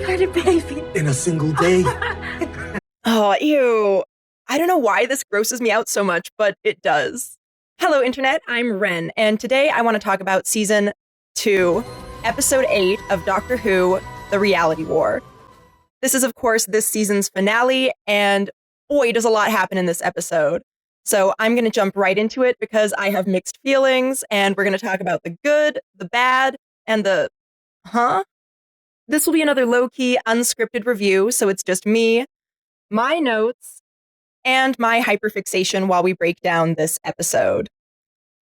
You've had a baby. In a single day. Oh, ew. I don't know why this grosses me out so much, but it does. Hello, Internet. I'm Ren, and today I want to talk about Season 2, Episode 8 of Doctor Who, The Reality War. This is, of course, this season's finale, and boy, does a lot happen in this episode. So I'm going to jump right into it because I have mixed feelings, and we're going to talk about the good, the bad, and the This will be another low-key, unscripted review, so it's just me, my notes, and my hyperfixation while we break down this episode.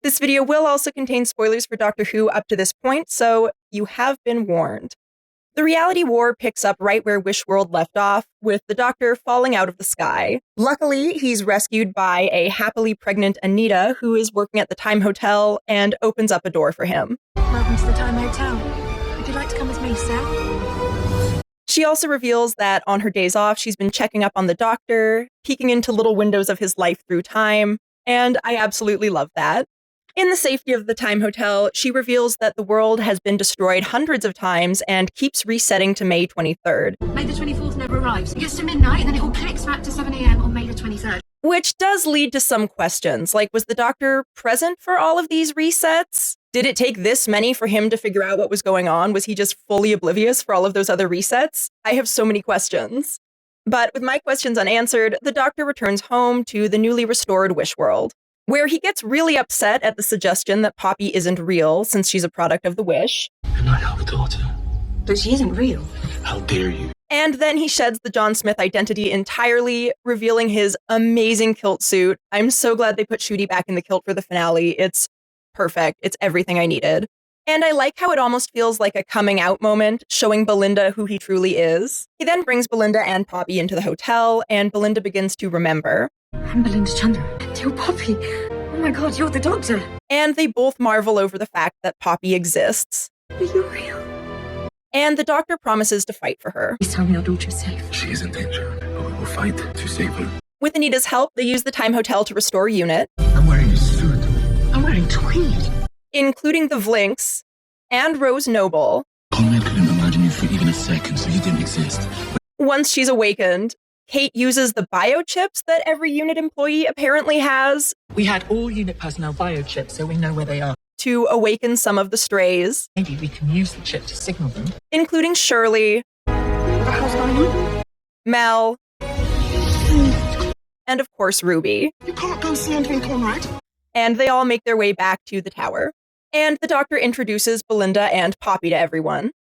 This video will also contain spoilers for Doctor Who up to this point, so you have been warned. The reality war picks up right where Wishworld left off, with the Doctor falling out of the sky. Luckily, he's rescued by a happily pregnant Anita, who is working at the Time Hotel, and opens up a door for him. Welcome to the Time Hotel. Would you like to come with me, sir? She also reveals that on her days off, she's been checking up on the Doctor, peeking into little windows of his life through time, and I absolutely love that. In the safety of the Time Hotel, she reveals that the world has been destroyed hundreds of times and keeps resetting to May 23rd. May the 24th never arrives. It gets to midnight and then it all clicks back to 7 a.m. on May the 23rd. Which does lead to some questions, like was the Doctor present for all of these resets? Did it take this many for him to figure out what was going on? Was he just fully oblivious for all of those other resets? I have so many questions. But with my questions unanswered, the Doctor returns home to the newly restored Wishworld, where he gets really upset at the suggestion that Poppy isn't real since she's a product of the Wish. You're not our daughter. But she isn't real. How dare you? And then he sheds the John Smith identity entirely, revealing his amazing kilt suit. I'm so glad they put Ncuti back in the kilt for the finale. It's perfect. It's everything I needed. And I like how it almost feels like a coming out moment, showing Belinda who he truly is. He then brings Belinda and Poppy into the hotel, and Belinda begins to remember. I'm Belinda Chandra. You're Poppy. Oh my god, you're the Doctor. And they both marvel over the fact that Poppy exists. Are you real? And the Doctor promises to fight for her. Please tell me your daughter's safe. She is in danger, but we will fight to save her. With Anita's help, they use the Time Hotel to restore UNIT, I'm wearing a suit. I'm wearing tweed. including the Vlinks and Rose Noble. Conrad couldn't imagine you for even a second, so you didn't exist. Once she's awakened, Kate uses the biochips that every UNIT employee apparently has We had all unit personnel biochips, so we know where they are. to awaken some of the strays, Maybe we can use the chip to signal them. including Shirley, What the hell's going on? Mel, and of course Ruby. You can't go slandering Conrad. And they all make their way back to the tower. And the Doctor introduces Belinda and Poppy to everyone.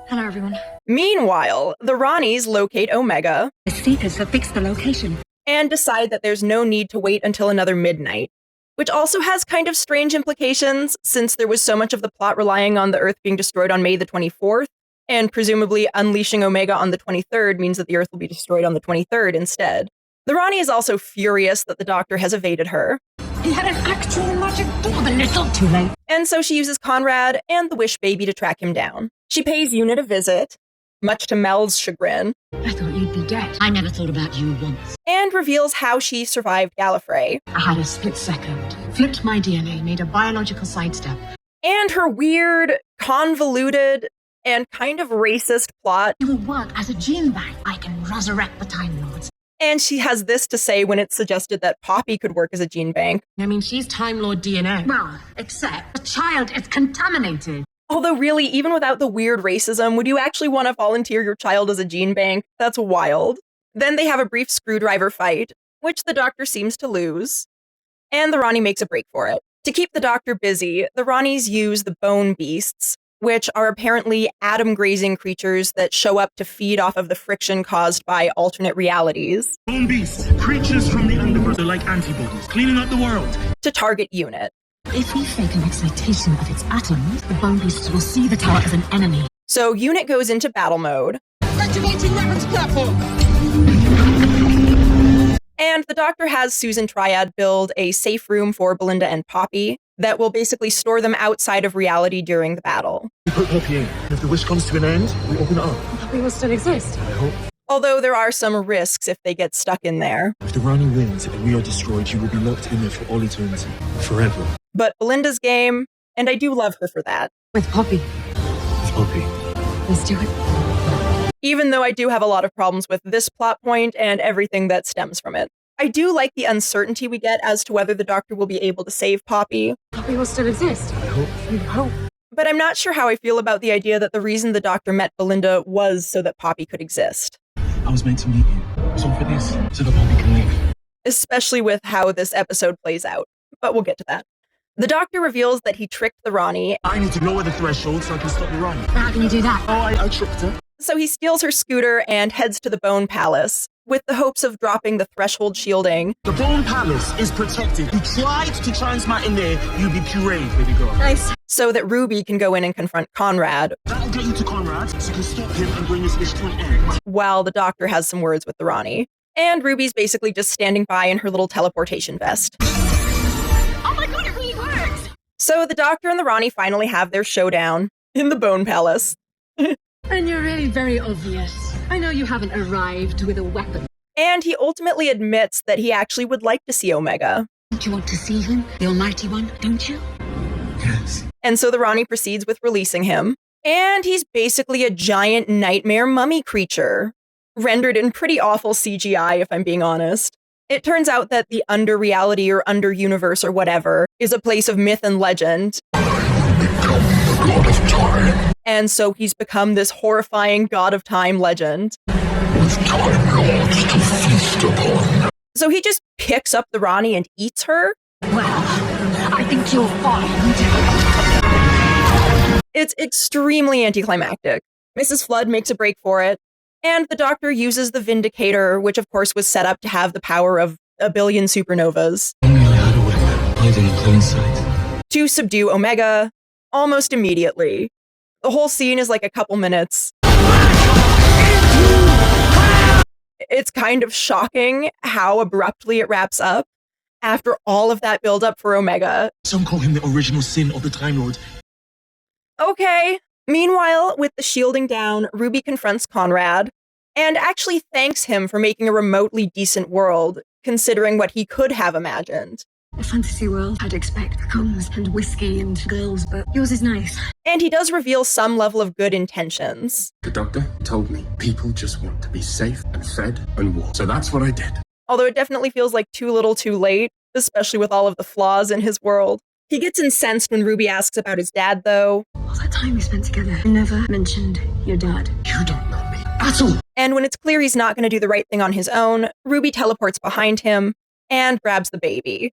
Hello, everyone. Meanwhile, the Ronnies locate Omega The Seekers have fixed the location. and decide that there's no need to wait until another midnight, which also has kind of strange implications since there was so much of the plot relying on the Earth being destroyed on May the 24th, and presumably unleashing Omega on the 23rd means that the Earth will be destroyed on the 23rd instead. The Ronnie is also furious that the Doctor has evaded her, He had an actual magic door, the little too late. and so she uses Conrad and the Wish Baby to track him down. She pays UNIT a visit, much to Mel's chagrin, I thought you'd be dead. I never thought about you once. and reveals how she survived Gallifrey, I had a split second. Flipped my DNA, made a biological sidestep. and her weird, convoluted, and kind of racist plot. You will work as a gene bank. I can resurrect the Time Lords. And she has this to say when it's suggested that Poppy could work as a gene bank. I mean, she's Time Lord DNA. Well, except the child is contaminated. Although really, even without the weird racism, would you actually want to volunteer your child as a gene bank? That's wild. Then they have a brief screwdriver fight, which the Doctor seems to lose. And the Ronnie makes a break for it. To keep the Doctor busy, the Ronnies use the Bone Beasts, which are apparently atom-grazing creatures that show up to feed off of the friction caused by alternate realities, Bone beasts, creatures from the underworld are like antibodies, cleaning up the world. to target UNIT. If we fake an excitation of its atoms, the bone beasts will see the tower as an enemy. So UNIT goes into battle mode, Activating weapons platform! and the Doctor has Susan Triad build a safe room for Belinda and Poppy that will basically store them outside of reality during the battle. We put Poppy in. If the wish comes to an end, we open it up. Poppy will still exist. I hope. Although there are some risks if they get stuck in there. If the Rani wins and we are destroyed, you will be locked in there for all eternity. Forever. But Belinda's game, and I do love her for that. With Poppy. It's Poppy. Let's do it. even though I do have a lot of problems with this plot point and everything that stems from it. I do like the uncertainty we get as to whether the Doctor will be able to save Poppy. Poppy will still exist. I hope. You hope. But I'm not sure how I feel about the idea that the reason the Doctor met Belinda was so that Poppy could exist. I was meant to meet you. It's all for this, so that Bobby can live. Especially with how this episode plays out. But we'll get to that. The Doctor reveals that he tricked the Ronnie, I need to lower the threshold so I can stop the run. How can you do that? Oh, I tricked her. so he steals her scooter and heads to the Bone Palace, with the hopes of dropping the threshold shielding, The Bone Palace is protected. You tried to transmat in there, you'll be pureed, baby girl. Nice. so that Ruby can go in and confront Conrad, That'll get you to Conrad, so you can stop him and bring his wish to an end. while the Doctor has some words with the Ronnie. And Ruby's basically just standing by in her little teleportation vest. Oh my god, it really works! So the Doctor and the Ronnie finally have their showdown in the Bone Palace. And you're really very obvious. I know you haven't arrived with a weapon. And he ultimately admits that he actually would like to see Omega. Don't you want to see him? The Almighty One, don't you? Yes. And so the Ronnie proceeds with releasing him. And he's basically a giant nightmare mummy creature, rendered in pretty awful CGI, if I'm being honest. It turns out that the under reality or under universe or whatever is a place of myth and legend. God of time. And so he's become this horrifying god of time legend. With time lords to feast upon. So he just picks up the Ronnie and eats her. Well, I think you'll find. It's extremely anticlimactic. Mrs. Flood makes a break for it, and the Doctor uses the Vindicator, which of course was set up to have the power of a billion supernovas, Only I had a weapon, hiding in plain sight. to subdue Omega almost immediately. The whole scene is like a couple minutes. It's kind of shocking how abruptly it wraps up after all of that build-up for Omega. Some call him the original sin of the Time Lord. Okay. Meanwhile, with the shielding down, Ruby confronts Conrad and actually thanks him for making a remotely decent world, considering what he could have imagined. A fantasy world, I'd expect cones and whiskey and girls, but yours is nice. And he does reveal some level of good intentions. The doctor told me people just want to be safe and fed and warm. So that's what I did. Although it definitely feels like too little too late, especially with all of the flaws in his world. He gets incensed when Ruby asks about his dad, though. All that time we spent together, you never mentioned your dad. You don't know me at all. And when it's clear he's not going to do the right thing on his own, Ruby teleports behind him and grabs the baby.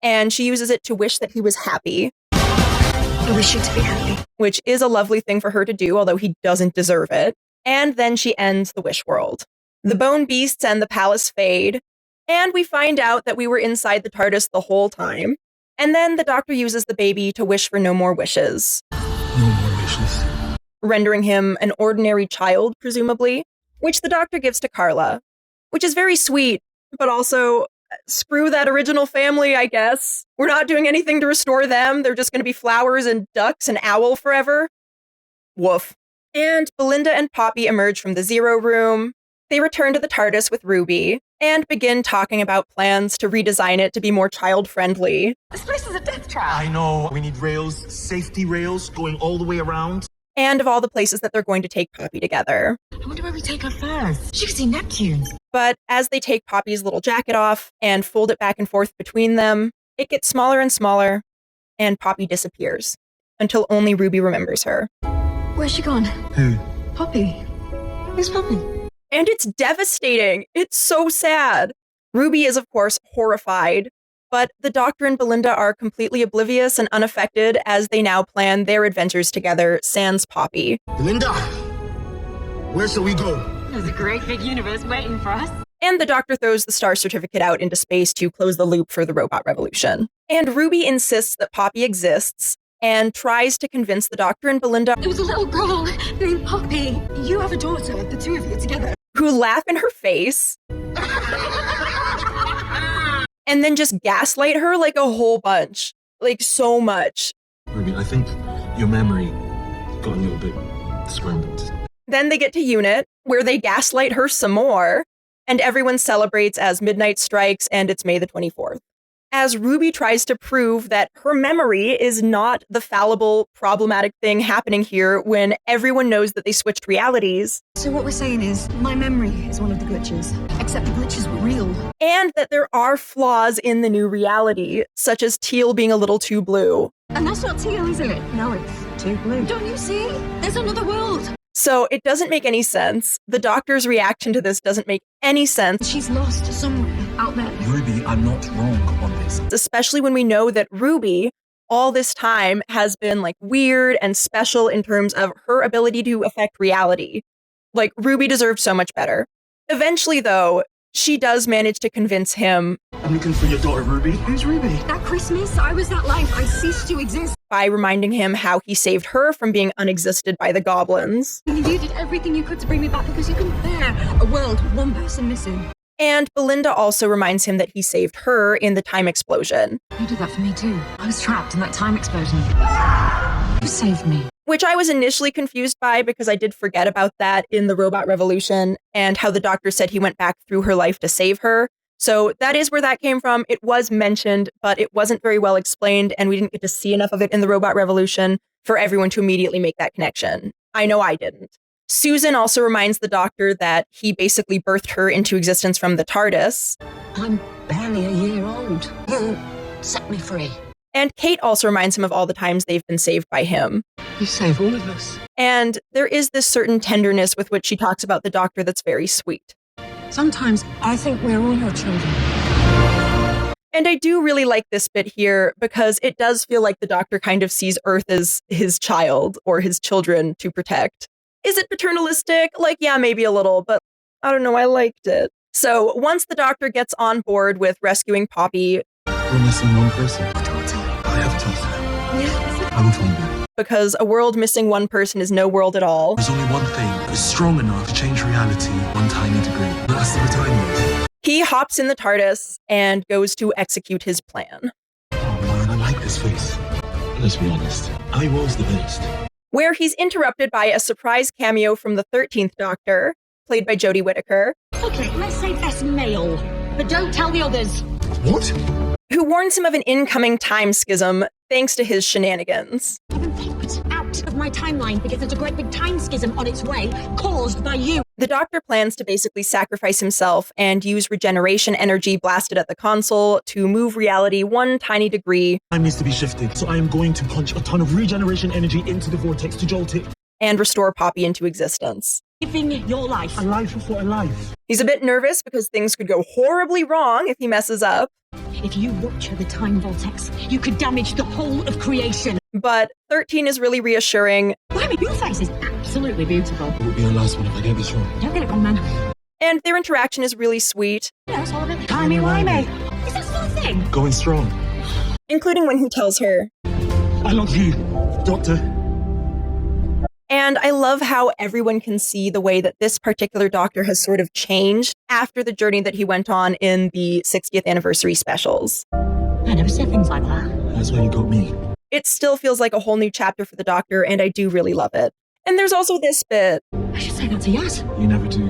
And she uses it to wish that he was happy, I wish you to be happy. which is a lovely thing for her to do, although he doesn't deserve it. And then she ends the wish world. The bone beasts and the palace fade, and we find out that we were inside the TARDIS the whole time. And then the Doctor uses the baby to wish for no more wishes, No more wishes. rendering him an ordinary child, presumably, which the Doctor gives to Carla, which is very sweet, but also screw that original family, I guess. We're not doing anything to restore them. They're just going to be flowers and ducks and owl forever. Woof. And Belinda and Poppy emerge from the Zero Room. They return to the TARDIS with Ruby and begin talking about plans to redesign it to be more child-friendly. This place is a death trap. I know. We need rails, safety rails going all the way around. And of all the places that they're going to take Poppy together. I wonder where we take her first. She could see Neptune. But as they take Poppy's little jacket off and fold it back and forth between them, it gets smaller and smaller, and Poppy disappears, until only Ruby remembers her. Where's she gone? Who? Poppy. Where's Poppy? And it's devastating. It's so sad. Ruby is, of course, horrified, but the Doctor and Belinda are completely oblivious and unaffected as they now plan their adventures together, sans Poppy. Linda! Where shall we go? There's a great big universe waiting for us. And the Doctor throws the star certificate out into space to close the loop for the robot revolution. And Ruby insists that Poppy exists and tries to convince the Doctor and Belinda, There was a little girl named Poppy. You have a daughter, the two of you together. who laugh in her face and then just gaslight her like a whole bunch. Like, so much. Ruby, I think your memory got a little bit scrambled. Then they get to Unit, where they gaslight her some more, and everyone celebrates as midnight strikes and it's May the 24th. as Ruby tries to prove that her memory is not the fallible, problematic thing happening here when everyone knows that they switched realities. So what we're saying is, my memory is one of the glitches, except the glitches were real. And that there are flaws in the new reality, such as Teal being a little too blue. And that's not Teal, is it? No, it's too blue. Don't you see? There's another world. So it doesn't make any sense. The Doctor's reaction to this doesn't make any sense. She's lost somewhere out there. Ruby, I'm not wrong on this. Especially when we know that Ruby, all this time, has been like weird and special in terms of her ability to affect reality. Like, Ruby deserves so much better. Eventually, though, she does manage to convince him I'm looking for your daughter, Ruby. Who's Ruby? That Christmas, I was that life. I ceased to exist. by reminding him how he saved her from being unexisted by the goblins. You did everything you could to bring me back because you couldn't bear a world with one person missing. And Belinda also reminds him that he saved her in the time explosion. You did that for me too. I was trapped in that time explosion. You saved me. Which I was initially confused by because I did forget about that in the Robot Revolution and how the Doctor said he went back through her life to save her. So that is where that came from. It was mentioned, but it wasn't very well explained, and we didn't get to see enough of it in the Robot Revolution for everyone to immediately make that connection. I know I didn't. Susan also reminds the Doctor that he basically birthed her into existence from the TARDIS. I'm barely a year old. You set me free. And Kate also reminds him of all the times they've been saved by him. You saved all of us. And there is this certain tenderness with which she talks about the Doctor that's very sweet. Sometimes I think we're all your children. And I do really like this bit here because it does feel like the Doctor kind of sees Earth as his child or his children to protect. Is it paternalistic? Like, yeah, maybe a little, but I don't know, I liked it. So once the Doctor gets on board with rescuing Poppy, We're missing one person. I have told her. Yes. I will find her. because a world missing one person is no world at all, There's only one thing that is strong enough to change reality one tiny degree. That's the time. he hops in the TARDIS and goes to execute his plan. Oh man, I like this face. Let's be honest. I was the best. Where he's interrupted by a surprise cameo from the 13th Doctor, played by Jodie Whittaker, Okay, let's say best male, but don't tell the others. What? who warns him of an incoming time schism thanks to his shenanigans. I've been put out of my timeline because there's a great big time schism on its way caused by you. The Doctor plans to basically sacrifice himself and use regeneration energy blasted at the console to move reality one tiny degree Time needs to be shifted, so I am going to punch a ton of regeneration energy into the vortex to jolt it. and restore Poppy into existence. Living your life. A life is what a life. He's a bit nervous because things could go horribly wrong if he messes up, If you rupture the time vortex, you could damage the whole of creation. but 13 is really reassuring, Blimey, your face is absolutely beautiful. It will be our last one if I get this wrong. Don't get it wrong, man. and their interaction is really sweet, Yeah, it's all a bit timey-wimey. Is that still a thing? Going strong. including when he tells her. I love you, Doctor. And I love how everyone can see the way that this particular Doctor has sort of changed after the journey that he went on in the 60th anniversary specials. I never said things like that. That's why you got me. It still feels like a whole new chapter for the Doctor, and I do really love it. And there's also this bit. I should say that to Yas. You never do.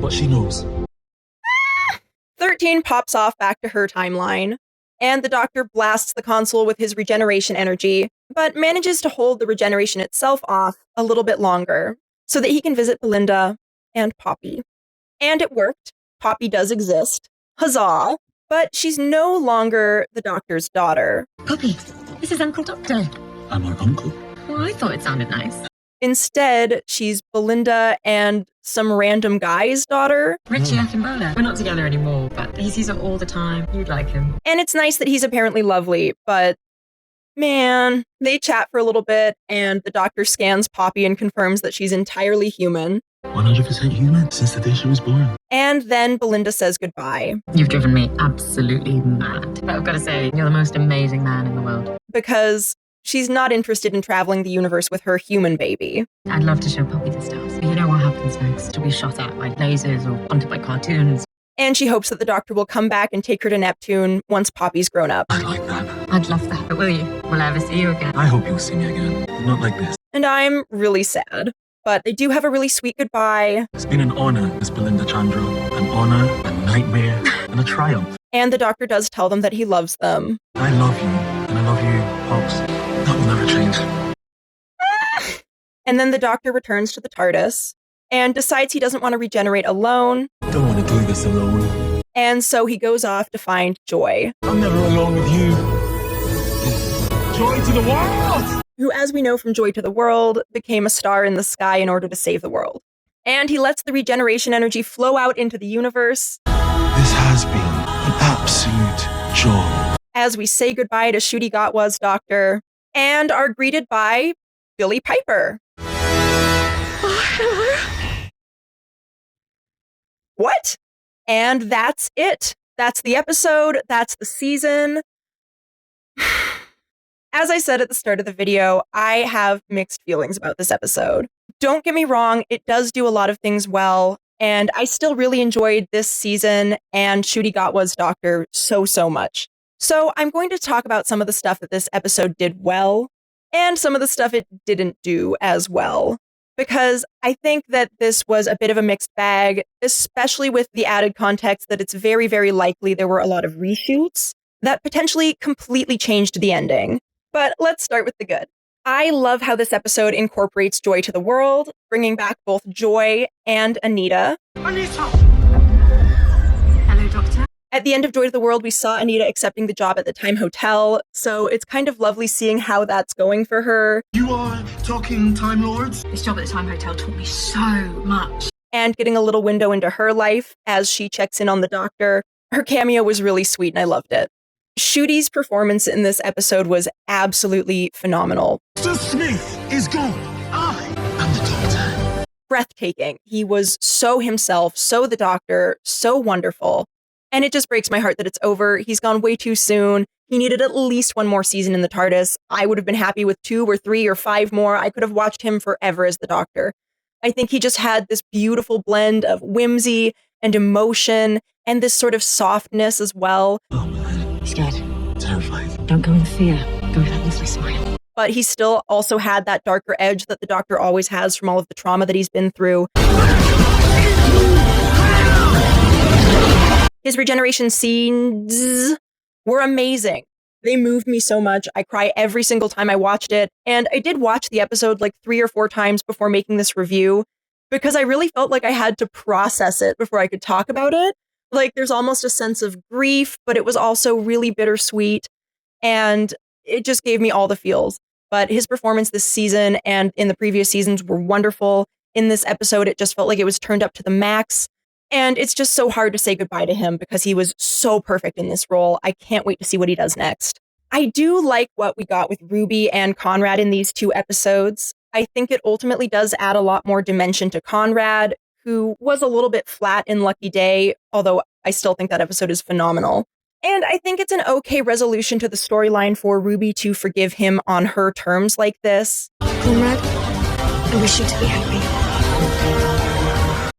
But she knows. 13 pops off back to her timeline, and the Doctor blasts the console with his regeneration energy, but manages to hold the regeneration itself off a little bit longer so that he can visit Belinda and Poppy. And it worked. Poppy does exist. Huzzah! But she's no longer the Doctor's daughter. Poppy, this is Uncle Doctor. I'm her uncle. Well, I thought it sounded nice. Instead, she's Belinda and some random guy's daughter. Richie Akimbola. We're not together anymore, but he sees her all the time. You'd like him. And it's nice that he's apparently lovely, but man, they chat for a little bit, and the Doctor scans Poppy and confirms that she's entirely human. 100% human since the day she was born. And then Belinda says goodbye, You've driven me absolutely mad. But I've got to say, you're the most amazing man in the world. because she's not interested in traveling the universe with her human baby. I'd love to show Poppy the stars. But you know what happens next? She'll be shot at by lasers or hunted by cartoons. And she hopes that the Doctor will come back and take her to Neptune once Poppy's grown up. I like that. I'd love that. But will you? Will I ever see you again? I hope you'll see me again. But not like this. And I'm really sad. But they do have a really sweet goodbye. It's been an honor, Miss Belinda Chandra. An honor, a nightmare, and a triumph. And the doctor does tell them that he loves them. I love you, and I love you, Pops. That will never change. And then the doctor returns to the TARDIS and decides he doesn't want to regenerate alone. Don't want to do this alone. And so he goes off to find Joy, I'm never alone with you. Joy to the world! who, as we know from Joy to the World, became a star in the sky in order to save the world. And he lets the regeneration energy flow out into the universe. This has been an absolute joy. As we say goodbye to Ncuti Gatwa's doctor and are greeted by Billie Piper. What? And that's it. That's the episode. That's the season. As I said at the start of the video, I have mixed feelings about this episode. Don't get me wrong, it does do a lot of things well, and I still really enjoyed this season and Ncuti Gatwa's doctor so much. So I'm going to talk about some of the stuff that this episode did well, and some of the stuff it didn't do as well. Because I think that this was a bit of a mixed bag, especially with the added context that it's very, very likely there were a lot of reshoots that potentially completely changed the ending. But let's start with the good. I love how this episode incorporates Joy to the World, bringing back both Joy and Anita. Hello, Doctor. At the end of Joy to the World, we saw Anita accepting the job at the Time Hotel, so it's kind of lovely seeing how that's going for her. You are talking Time Lords? This job at the Time Hotel taught me so much. And getting a little window into her life as she checks in on the doctor. Her cameo was really sweet and I loved it. Ncuti's performance in this episode was absolutely phenomenal. Mr. Smith is gone. I am the Doctor. Breathtaking. He was so himself, so the doctor, so wonderful. And it just breaks my heart that it's over. He's gone way too soon. He needed at least one more season in the TARDIS. I would have been happy with 2 or 3 or 5 more. I could have watched him forever as the doctor. I think he just had this beautiful blend of whimsy and emotion and this sort of softness as well. Oh man. Scared. Terrified. Don't go with fear. Go with that lovely smile. But he still also had that darker edge that the doctor always has from all of the trauma that he's been through. His regeneration scenes were amazing. They moved me so much. I cry every single time I watched it. And I did watch the episode like 3 or 4 times before making this review because I really felt like I had to process it before I could talk about it. Like there's almost a sense of grief, but it was also really bittersweet. And it just gave me all the feels. But his performance this season and in the previous seasons were wonderful. In this episode, it just felt like it was turned up to the max. And it's just so hard to say goodbye to him because he was so perfect in this role. I can't wait to see what he does next. I do like what we got with Ruby and Conrad in these 2 episodes. I think it ultimately does add a lot more dimension to Conrad, who was a little bit flat in Lucky Day, although I still think that episode is phenomenal. And I think it's an okay resolution to the storyline for Ruby to forgive him on her terms like this. Conrad, I wish you to be happy.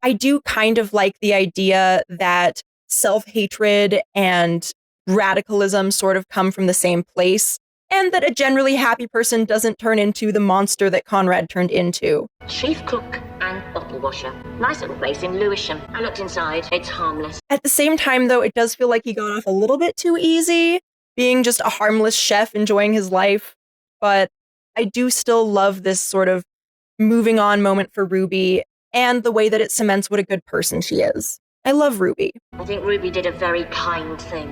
I do kind of like the idea that self-hatred and radicalism sort of come from the same place, and that a generally happy person doesn't turn into the monster that Conrad turned into. Chief cook and bottle washer. Nice little place in Lewisham. I looked inside. It's harmless. At the same time, though, it does feel like he got off a little bit too easy, being just a harmless chef enjoying his life. But I do still love this sort of moving on moment for Ruby and the way that it cements what a good person she is. I love Ruby. I think Ruby did a very kind thing.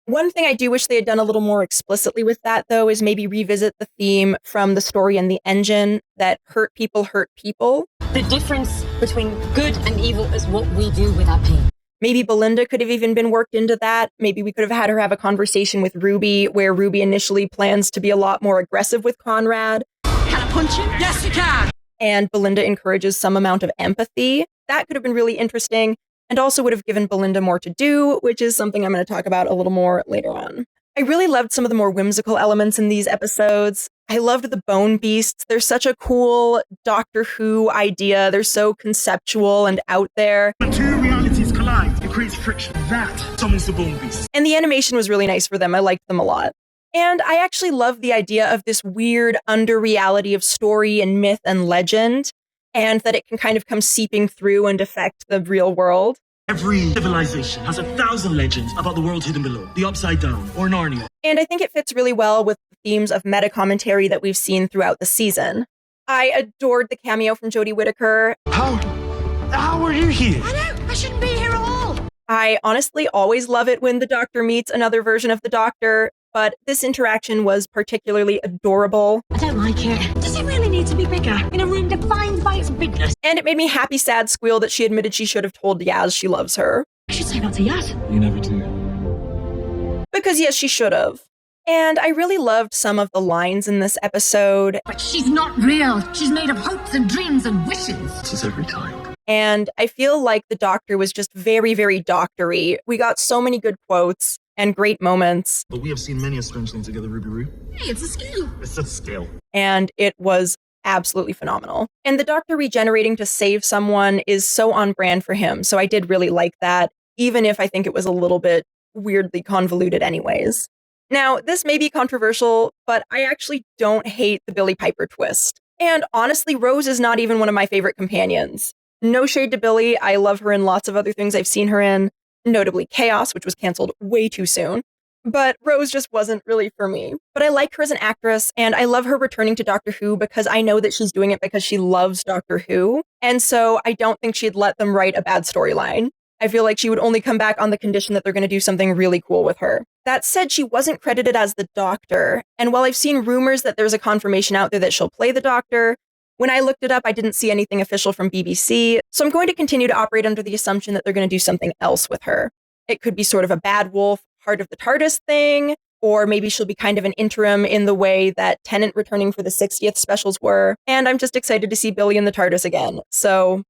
One thing I do wish they had done a little more explicitly with that, though, is maybe revisit the theme from the story and the engine that hurt people hurt people. The difference between good and evil is what we do with our pain. Maybe Belinda could have even been worked into that. Maybe we could have had her have a conversation with Ruby where Ruby initially plans to be a lot more aggressive with Conrad. Can I punch him? Yes, you can. And Belinda encourages some amount of empathy. That could have been really interesting and also would have given Belinda more to do, which is something I'm going to talk about a little more later on. I really loved some of the more whimsical elements in these episodes. I loved the bone beasts. They're such a cool Doctor Who idea. They're so conceptual and out there. When 2 realities collide, it creates friction. That summons the bone beast. And the animation was really nice for them. I liked them a lot. And I actually love the idea of this weird under reality of story and myth and legend, and that it can kind of come seeping through and affect the real world. Every civilization has 1,000 legends about the world hidden below, the Upside Down, or Narnia. And I think it fits really well with the themes of meta-commentary that we've seen throughout the season. I adored the cameo from Jodie Whittaker. How are you here? I know, I shouldn't be here at all. I honestly always love it when the Doctor meets another version of the Doctor, but this interaction was particularly adorable. I don't like it. Does it really need to be bigger? In a room defined by its bigness? And it made me happy, sad squeal that she admitted she should have told Yaz she loves her. I should say that to Yaz. You never do. Because yes, she should have. And I really loved some of the lines in this episode. But she's not real. She's made of hopes and dreams and wishes. This is every time. And I feel like the Doctor was just very, very doctory. We got so many good quotes and great moments. But we have seen many a strange thing together, Ruby Roo. Hey, it's a skill. It's a skill. And it was absolutely phenomenal. And the Doctor regenerating to save someone is so on brand for him. So I did really like that, even if I think it was a little bit weirdly convoluted anyways. Now, this may be controversial, but I actually don't hate the Billie Piper twist. And honestly, Rose is not even one of my favorite companions. No shade to Billie, I love her in lots of other things I've seen her in, notably Chaos, which was canceled way too soon. But Rose just wasn't really for me. But I like her as an actress, and I love her returning to Doctor Who because I know that she's doing it because she loves Doctor Who. And so I don't think she'd let them write a bad storyline. I feel like she would only come back on the condition that they're going to do something really cool with her. That said, she wasn't credited as the Doctor, and while I've seen rumors that there's a confirmation out there that she'll play the Doctor, when I looked it up, I didn't see anything official from BBC, so I'm going to continue to operate under the assumption that they're going to do something else with her. It could be sort of a bad wolf, Heart of the TARDIS thing, or maybe she'll be kind of an interim in the way that Tennant returning for the 60th specials were, and I'm just excited to see Billie in the TARDIS again, so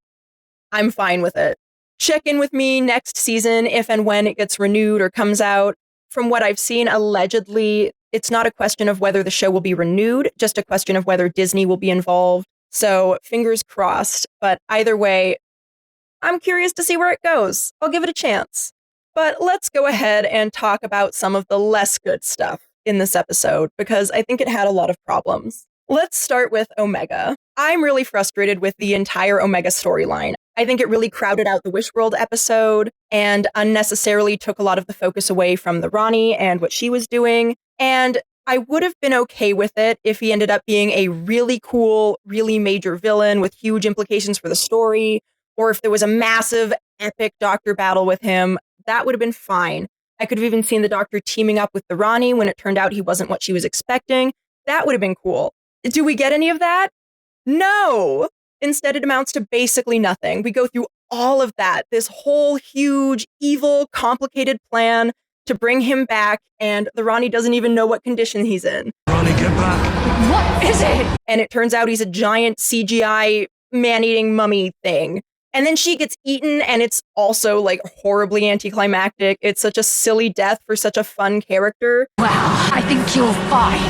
I'm fine with it. Check in with me next season if and when it gets renewed or comes out. From what I've seen, allegedly, it's not a question of whether the show will be renewed, just a question of whether Disney will be involved. So fingers crossed. But either way, I'm curious to see where it goes. I'll give it a chance. But let's go ahead and talk about some of the less good stuff in this episode, because I think it had a lot of problems. Let's start with Omega. I'm really frustrated with the entire Omega storyline. I think it really crowded out the Wishworld episode and unnecessarily took a lot of the focus away from the Ronnie and what she was doing. And I would have been okay with it if he ended up being a really cool, really major villain with huge implications for the story, or if there was a massive, epic Doctor battle with him. That would have been fine. I could have even seen the Doctor teaming up with the Ronnie when it turned out he wasn't what she was expecting. That would have been cool. Do we get any of that? No! Instead, it amounts to basically nothing. We go through all of that, this whole huge, evil, complicated plan to bring him back, and the Ronnie doesn't even know what condition he's in. Ronnie, get back. What is it? And it turns out he's a giant CGI man-eating mummy thing. And then she gets eaten, and it's also like horribly anticlimactic. It's such a silly death for such a fun character. Well, I think you'll find.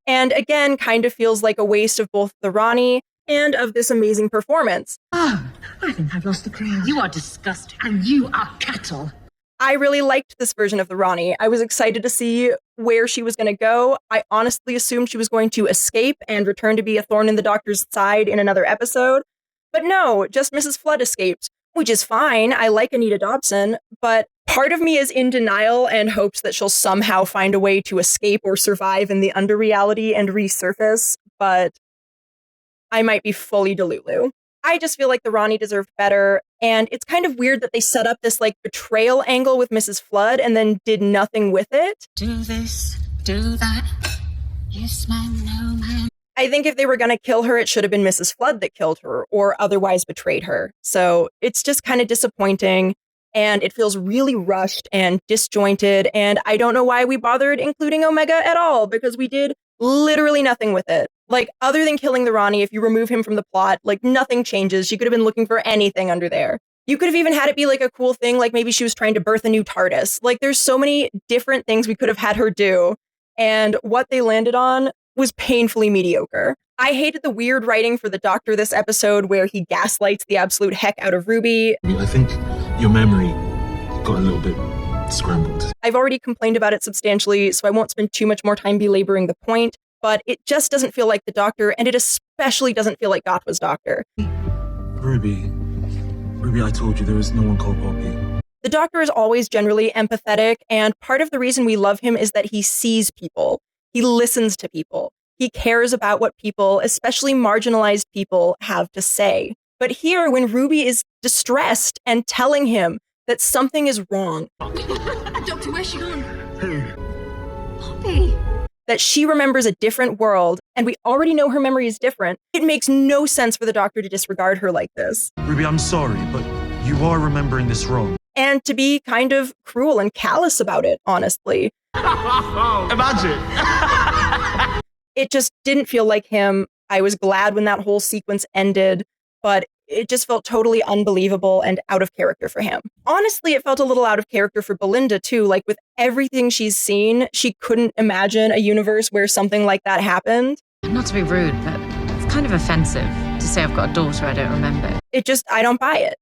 And again, kind of feels like a waste of both the Ronnie and of this amazing performance. Oh, I think I've lost the crowd. You are disgusting, and you are cattle. I really liked this version of the Ronnie. I was excited to see where she was going to go. I honestly assumed she was going to escape and return to be a thorn in the Doctor's side in another episode. But no, just Mrs. Flood escaped, which is fine. I like Anita Dobson, but part of me is in denial and hopes that she'll somehow find a way to escape or survive in the under-reality and resurface, but I might be fully delulu. I just feel like the Ronnie deserved better, and it's kind of weird that they set up this, like, betrayal angle with Mrs. Flood and then did nothing with it. Do this, do that. Yes, man, no, man. I think if they were going to kill her, it should have been Mrs. Flood that killed her or otherwise betrayed her. So it's just kind of disappointing, and it feels really rushed and disjointed, and I don't know why we bothered including Omega at all, because we did literally nothing with it. Like, other than killing the Ronnie, if you remove him from the plot, like, nothing changes. She could have been looking for anything under there. You could have even had it be, like, a cool thing, like maybe she was trying to birth a new TARDIS. Like, there's so many different things we could have had her do, and what they landed on was painfully mediocre. I hated the weird writing for the Doctor this episode where he gaslights the absolute heck out of Ruby. I think your memory got a little bit scrambled. I've already complained about it substantially, so I won't spend too much more time belaboring the point, but it just doesn't feel like the Doctor, and it especially doesn't feel like Gatwa's Doctor. Ruby, Ruby, I told you there is no one called Poppy. The Doctor is always generally empathetic, and part of the reason we love him is that he sees people. He listens to people. He cares about what people, especially marginalized people, have to say. But here, when Ruby is distressed and telling him that something is wrong, Doctor, where's she gone? Who? Poppy. that she remembers a different world, and we already know her memory is different, it makes no sense for the Doctor to disregard her like this. Ruby, I'm sorry, but you are remembering this wrong. And to be kind of cruel and callous about it, honestly. Imagine! It just didn't feel like him. I was glad when that whole sequence ended, but it just felt totally unbelievable and out of character for him. Honestly, it felt a little out of character for Belinda, too. Like, with everything she's seen, she couldn't imagine a universe where something like that happened. Not to be rude, but it's kind of offensive to say I've got a daughter I don't remember. I don't buy it.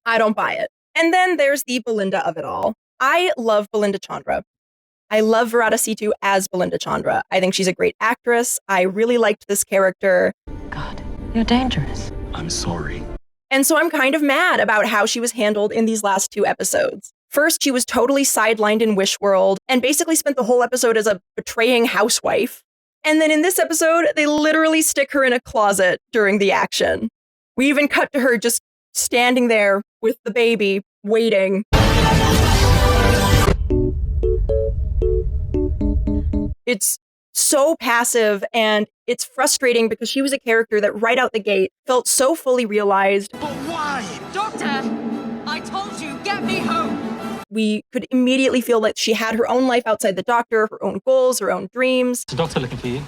I don't buy it. And then there's the Belinda of it all. I love Belinda Chandra. I love Virata Situ as Belinda Chandra. I think she's a great actress. I really liked this character. God, you're dangerous. I'm sorry. And so I'm kind of mad about how she was handled in these last 2 episodes. First, she was totally sidelined in Wish World and basically spent the whole episode as a betraying housewife. And then in this episode, they literally stick her in a closet during the action. We even cut to her just standing there with the baby, waiting. It's so passive, and it's frustrating because she was a character that right out the gate felt so fully realized. But why? Doctor, I told you, get me home. We could immediately feel that she had her own life outside the Doctor, her own goals, her own dreams. The doctor looking for you.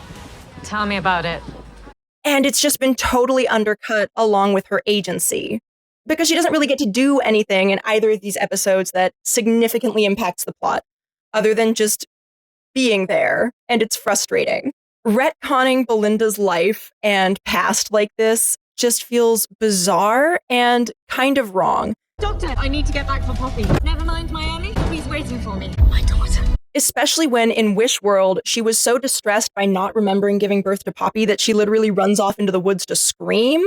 Tell me about it. And it's just been totally undercut along with her agency. Because she doesn't really get to do anything in either of these episodes that significantly impacts the plot, other than just being there, and it's frustrating. Retconning Belinda's life and past like this just feels bizarre and kind of wrong. Doctor, I need to get back for Poppy. Never mind, Miami. Poppy's waiting for me. My daughter. Especially when in Wish World, she was so distressed by not remembering giving birth to Poppy that she literally runs off into the woods to scream.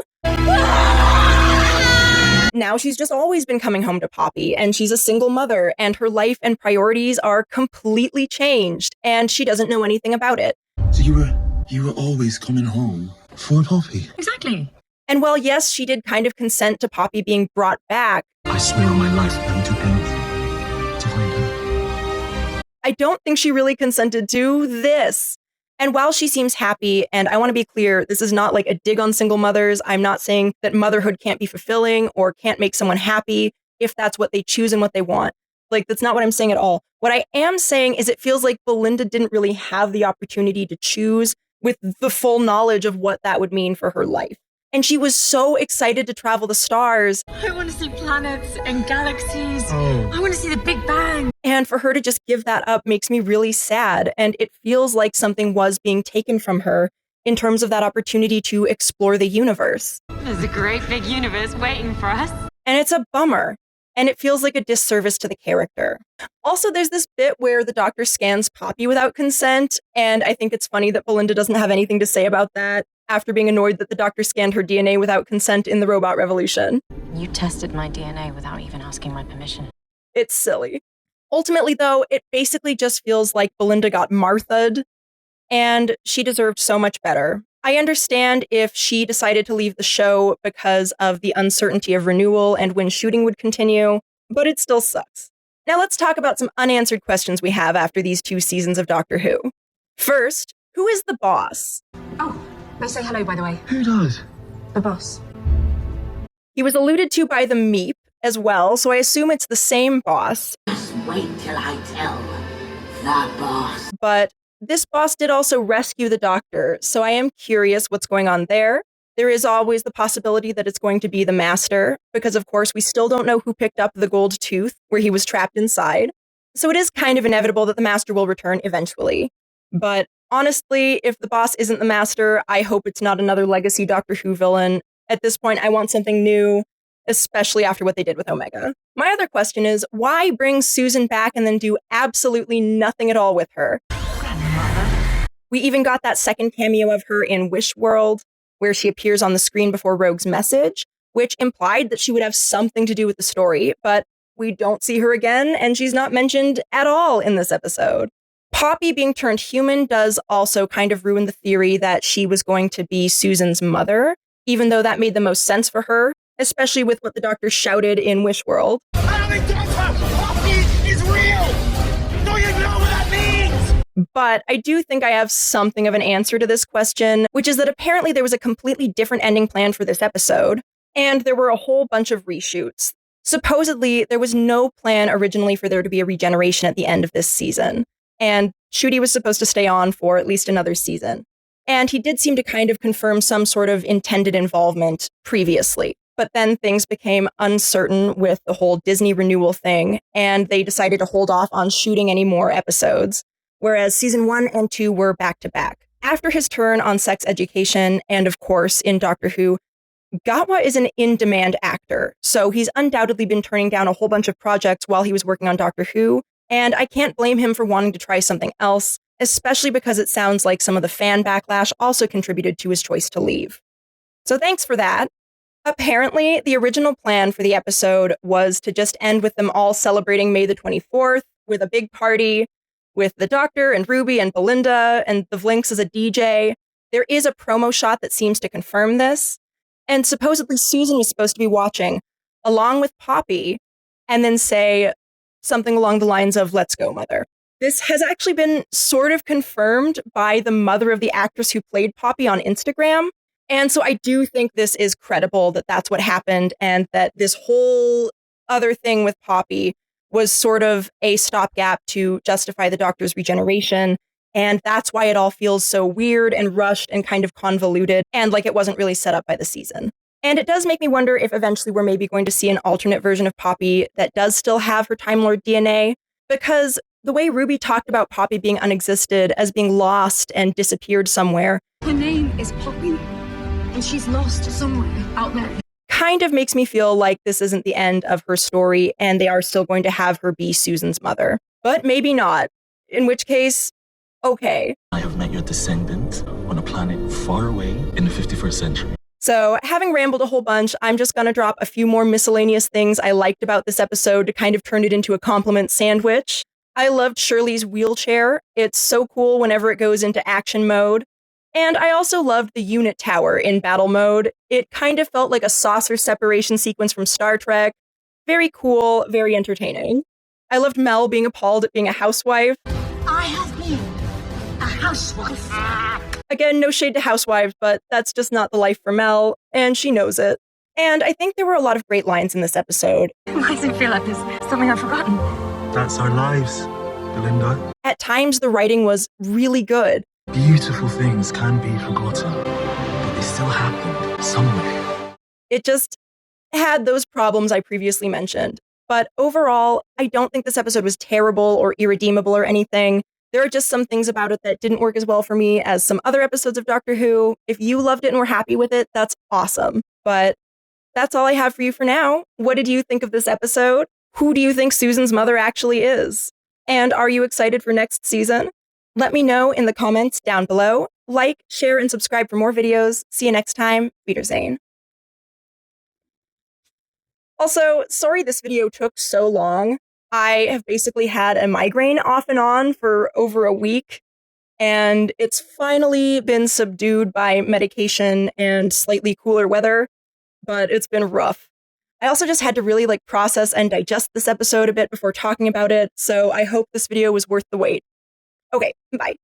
Now she's just always been coming home to Poppy, and she's a single mother, and her life and priorities are completely changed, and she doesn't know anything about it. So you were always coming home for Poppy. Exactly. And while yes, she did kind of consent to Poppy being brought back, I swear on my life I will do anything to find her. I don't think she really consented to this. And while she seems happy, and I want to be clear, this is not like a dig on single mothers. I'm not saying that motherhood can't be fulfilling or can't make someone happy if that's what they choose and what they want. Like, that's not what I'm saying at all. What I am saying is it feels like Belinda didn't really have the opportunity to choose with the full knowledge of what that would mean for her life. And she was so excited to travel the stars. I want to see planets and galaxies. Oh. I want to see the Big Bang. And for her to just give that up makes me really sad. And it feels like something was being taken from her in terms of that opportunity to explore the universe. There's a great big universe waiting for us. And it's a bummer. And it feels like a disservice to the character. Also, there's this bit where the Doctor scans Poppy without consent. And I think it's funny that Belinda doesn't have anything to say about that after being annoyed that the Doctor scanned her DNA without consent in the Robot Revolution. You tested my DNA without even asking my permission. It's silly. Ultimately, though, it basically just feels like Belinda got Martha'd, and she deserved so much better. I understand if she decided to leave the show because of the uncertainty of renewal and when shooting would continue, but it still sucks. Now let's talk about some unanswered questions we have after these 2 seasons of Doctor Who. First, who is the boss? Oh, may I say hello, by the way? Who does? The boss. He was alluded to by the Meep as well, so I assume it's the same boss. Just wait till I tell the boss. But this boss did also rescue the Doctor, so I am curious what's going on there. There is always the possibility that it's going to be the Master, because of course we still don't know who picked up the gold tooth where he was trapped inside. So it is kind of inevitable that the Master will return eventually. But honestly, if the boss isn't the Master, I hope it's not another legacy Doctor Who villain. At this point, I want something new, especially after what they did with Omega. My other question is, why bring Susan back and then do absolutely nothing at all with her? We even got that second cameo of her in Wish World, where she appears on the screen before Rogue's message. which implied that she would have something to do with the story, but we don't see her again, and she's not mentioned at all in this episode. Poppy being turned human does also kind of ruin the theory that she was going to be Susan's mother, even though that made the most sense for her, especially with what the doctor shouted in Wish World. But I do think I have something of an answer to this question, which is that apparently there was a completely different ending planned for this episode, and there were a whole bunch of reshoots. Supposedly, there was no plan originally for there to be a regeneration at the end of this season, and Ncuti was supposed to stay on for at least another season. And he did seem to kind of confirm some sort of intended involvement previously. But then things became uncertain with the whole Disney renewal thing, and they decided to hold off on shooting any more episodes, whereas season 1 and 2 were back-to-back. After his turn on Sex Education, and of course in Doctor Who, Gatwa is an in-demand actor, so he's undoubtedly been turning down a whole bunch of projects while he was working on Doctor Who, and I can't blame him for wanting to try something else, especially because it sounds like some of the fan backlash also contributed to his choice to leave. So thanks for that. Apparently, the original plan for the episode was to just end with them all celebrating May the 24th with a big party with the Doctor and Ruby and Belinda and the Vlinks as a DJ. There is a promo shot that seems to confirm this. And supposedly Susan was supposed to be watching along with Poppy and then say something along the lines of, "Let's go, mother." This has actually been sort of confirmed by the mother of the actress who played Poppy on Instagram. And so I do think this is credible that that's what happened and that this whole other thing with Poppy was sort of a stopgap to justify the Doctor's regeneration. And that's why it all feels so weird and rushed and kind of convoluted and like it wasn't really set up by the season. And it does make me wonder if eventually we're maybe going to see an alternate version of Poppy that does still have her Time Lord DNA, because the way Ruby talked about Poppy being unexisted as being lost and disappeared somewhere. Her name is Poppy, and she's lost somewhere out there. Kind of makes me feel like this isn't the end of her story and they are still going to have her be Susan's mother. But maybe not. In which case, okay. I have met your descendant on a planet far away in the 51st century. So, having rambled a whole bunch, I'm just going to drop a few more miscellaneous things I liked about this episode to kind of turn it into a compliment sandwich. I loved Shirley's wheelchair. It's so cool whenever it goes into action mode. And I also loved the unit tower in battle mode. It kind of felt like a saucer separation sequence from Star Trek. Very cool, very entertaining. I loved Mel being appalled at being a housewife. I have been a housewife. Again, no shade to housewives, but that's just not the life for Mel, and she knows it. And I think there were a lot of great lines in this episode. Why does it feel like there's something I've forgotten? That's our lives, Belinda. At times, the writing was really good. Beautiful things can be forgotten, but they still happen somewhere. It just had those problems I previously mentioned. But overall, I don't think this episode was terrible or irredeemable or anything. There are just some things about it that didn't work as well for me as some other episodes of Doctor Who. If you loved it and were happy with it, that's awesome. But that's all I have for you for now. What did you think of this episode? Who do you think Susan's mother actually is? And are you excited for next season? Let me know in the comments down below. Like, share, and subscribe for more videos. See you next time. Wiedersehen. Also, sorry this video took so long. I have basically had a migraine off and on for over a week, and it's finally been subdued by medication and slightly cooler weather, but it's been rough. I also just had to really process and digest this episode a bit before talking about it, so I hope this video was worth the wait. Okay, bye.